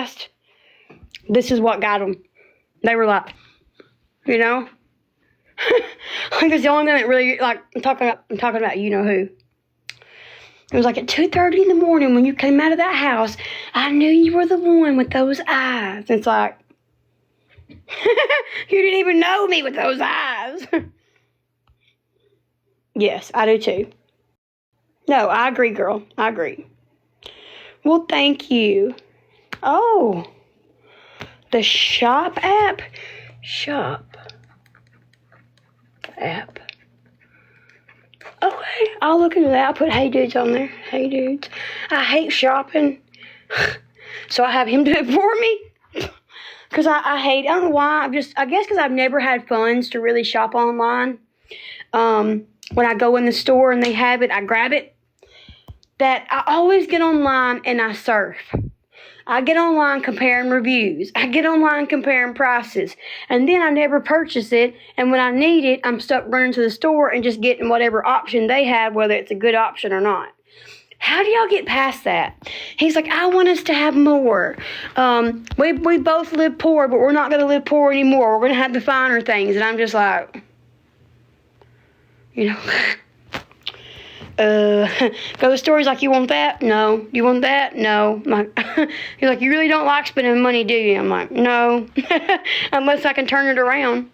realized this is what got them. They were like, you know, like it's the only thing that really, like, I'm talking about you know who. It was like at 2:30 in the morning when you came out of that house, I knew you were the one with those eyes. It's like, you didn't even know me with those eyes. Yes, I do too. No, I agree, girl. I agree. Well, thank you. Oh, the shop app? Shop app. Okay, I'll look into that. I'll put Hey Dudes on there. Hey Dudes. I hate shopping, so I have him do it for me. Because I hate, I don't know why, I guess because I've never had funds to really shop online. When I go in the store and they have it, I grab it. That I always get online and I surf. I get online comparing reviews. I get online comparing prices. And then I never purchase it. And when I need it, I'm stuck running to the store and just getting whatever option they have, whether it's a good option or not. How do y'all get past that? He's like, I want us to have more. We both live poor, but we're not going to live poor anymore. We're going to have the finer things. And I'm just like, you know, go to the store. He's like, you want that? No. You want that? No. I'm like, he's like, you really don't like spending money, do you? I'm like, no, unless I can turn it around.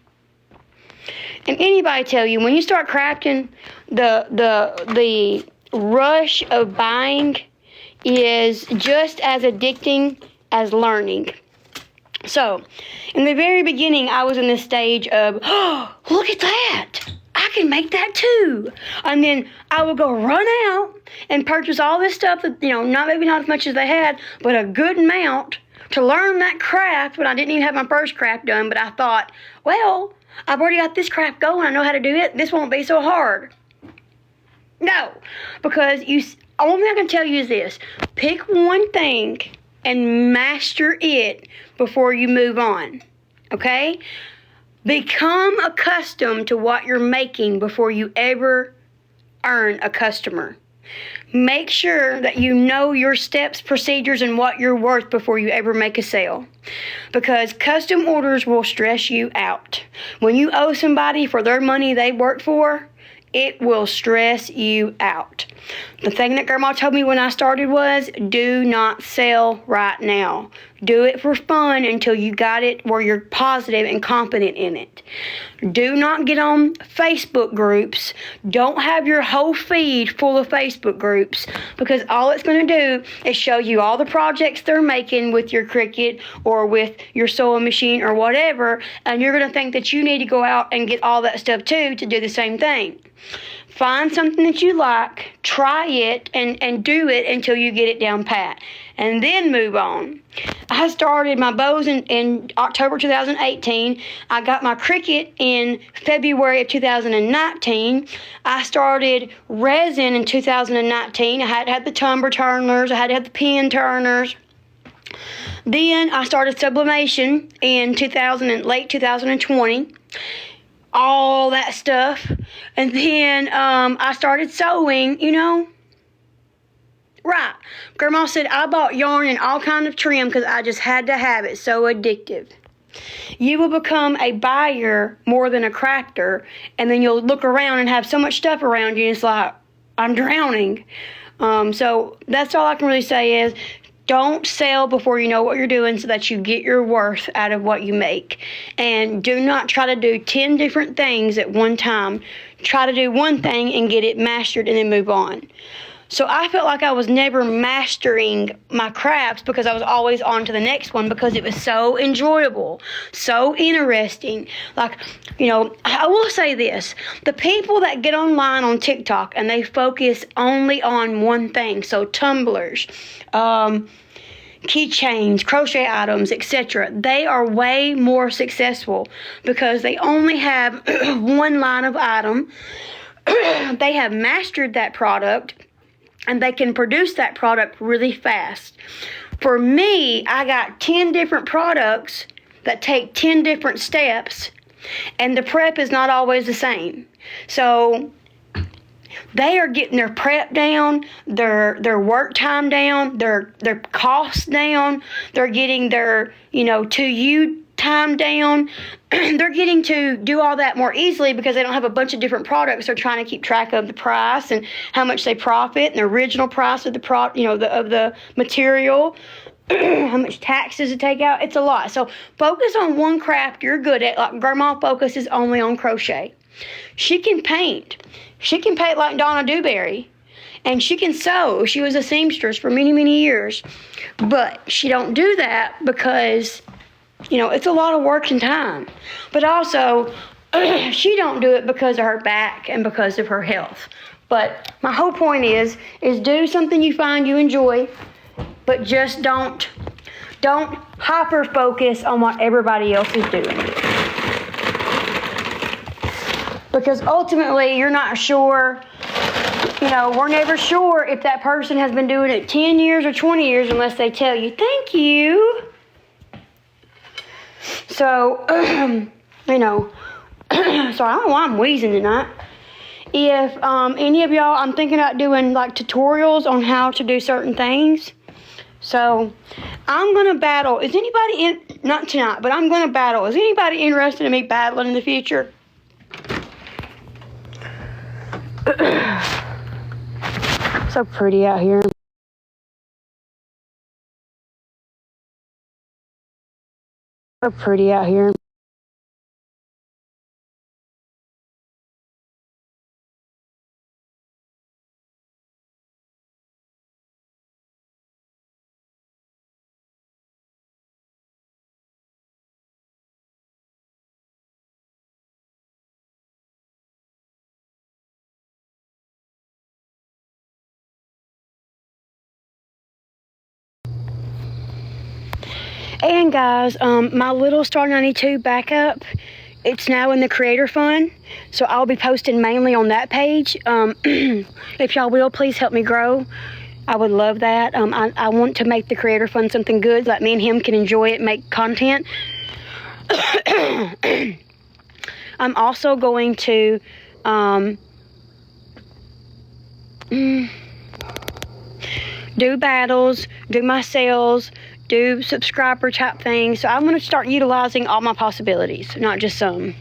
And anybody tell you, when you start crafting, the rush of buying is just as addicting as learning. So, in the very beginning, I was in this stage of, oh, look at that. I can make that too. And then I would go run out and purchase all this stuff that, you know, maybe not as much as they had, but a good amount to learn that craft when I didn't even have my first craft done. But I thought, well, I've already got this craft going. I know how to do it. This won't be so hard. No, because only thing I can tell you is this. Pick one thing and master it before you move on. Okay? Become accustomed to what you're making before you ever earn a customer. Make sure that you know your steps, procedures, and what you're worth before you ever make a sale. Because custom orders will stress you out. When you owe somebody for their money they worked for, it will stress you out. The thing that Grandma told me when I started was, do not sell right now. Do it for fun until you got it where you're positive and confident in it. Do not get on Facebook groups. Don't have your whole feed full of Facebook groups, because all it's going to do is show you all the projects they're making with your Cricut or with your sewing machine or whatever, and you're going to think that you need to go out and get all that stuff too to do the same thing. Find something that you like, try it, and do it until you get it down pat, and then move on. I started my bows in October 2018. I got my Cricut in February of 2019. I started resin in 2019. I had to have the tumbler turners. I had to have the pin turners. Then I started sublimation in late 2020. All that stuff. And then I started sewing, you know. Right. Grandma said I bought yarn and all kind of trim because I just had to have it. So addictive. You will become a buyer more than a crafter. And then you'll look around and have so much stuff around you. And it's like, I'm drowning. So that's all I can really say is, don't sell before you know what you're doing so that you get your worth out of what you make. And do not try to do 10 different things at one time. Try to do one thing and get it mastered and then move on. So I felt like I was never mastering my crafts because I was always on to the next one because it was so enjoyable, so interesting. Like, you know, I will say this. The people that get online on TikTok and they focus only on one thing, so tumblers, keychains, crochet items, etc., they are way more successful because they only have one line of item. They have mastered that product, and they can produce that product really fast. For me, I got 10 different products that take 10 different steps, and the prep is not always the same. So They are getting their prep down, their work time down, their costs down. They're getting their, to you time down. They're getting to do all that more easily because they don't have a bunch of different products. They're trying to keep track of the price and how much they profit and the original price of the material. How much taxes to take out. It's a lot. So focus on one craft you're good at. Like Grandma focuses only on crochet. She can paint. She can paint like Donna Dewberry. And she can sew. She was a seamstress for many, many years. But she don't do that because, it's a lot of work and time. But also, she don't do it because of her back and because of her health. But my whole point is do something you find you enjoy, but just don't hyper focus on what everybody else is doing. Because ultimately, you're not sure, we're never sure if that person has been doing it 10 years or 20 years unless they tell you, thank you. So, so I don't know why I'm wheezing tonight. If any of y'all, I'm thinking about doing like tutorials on how to do certain things. So I'm going to battle. Is anybody not tonight, but I'm going to battle. Is anybody interested in me battling in the future? So pretty out here. So pretty out here. And guys, my little Star 92 backup, it's now in the Creator Fund, so I'll be posting mainly on that page. If y'all will, please help me grow. I would love that. I want to make the Creator Fund something good, so that me and him can enjoy it, make content. I'm also going to do battles, do my sales, do subscriber type things. So I'm going to start utilizing all my possibilities, not just some.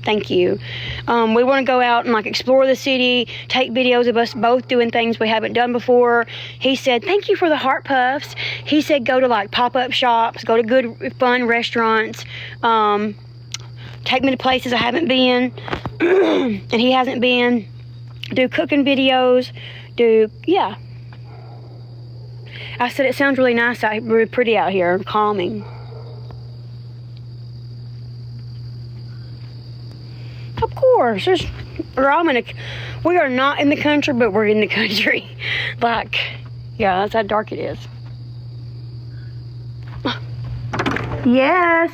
Thank you. We want to go out and explore the city, take videos of us both doing things we haven't done before. He said, thank you for the heart puffs. He said, go to pop-up shops, go to good, fun restaurants, take me to places I haven't been and he hasn't been, do cooking videos, yeah. I said, it sounds really nice out here, really pretty out here, calming. Of course, we are not in the country, but we're in the country. Yeah, that's how dark it is. Yes.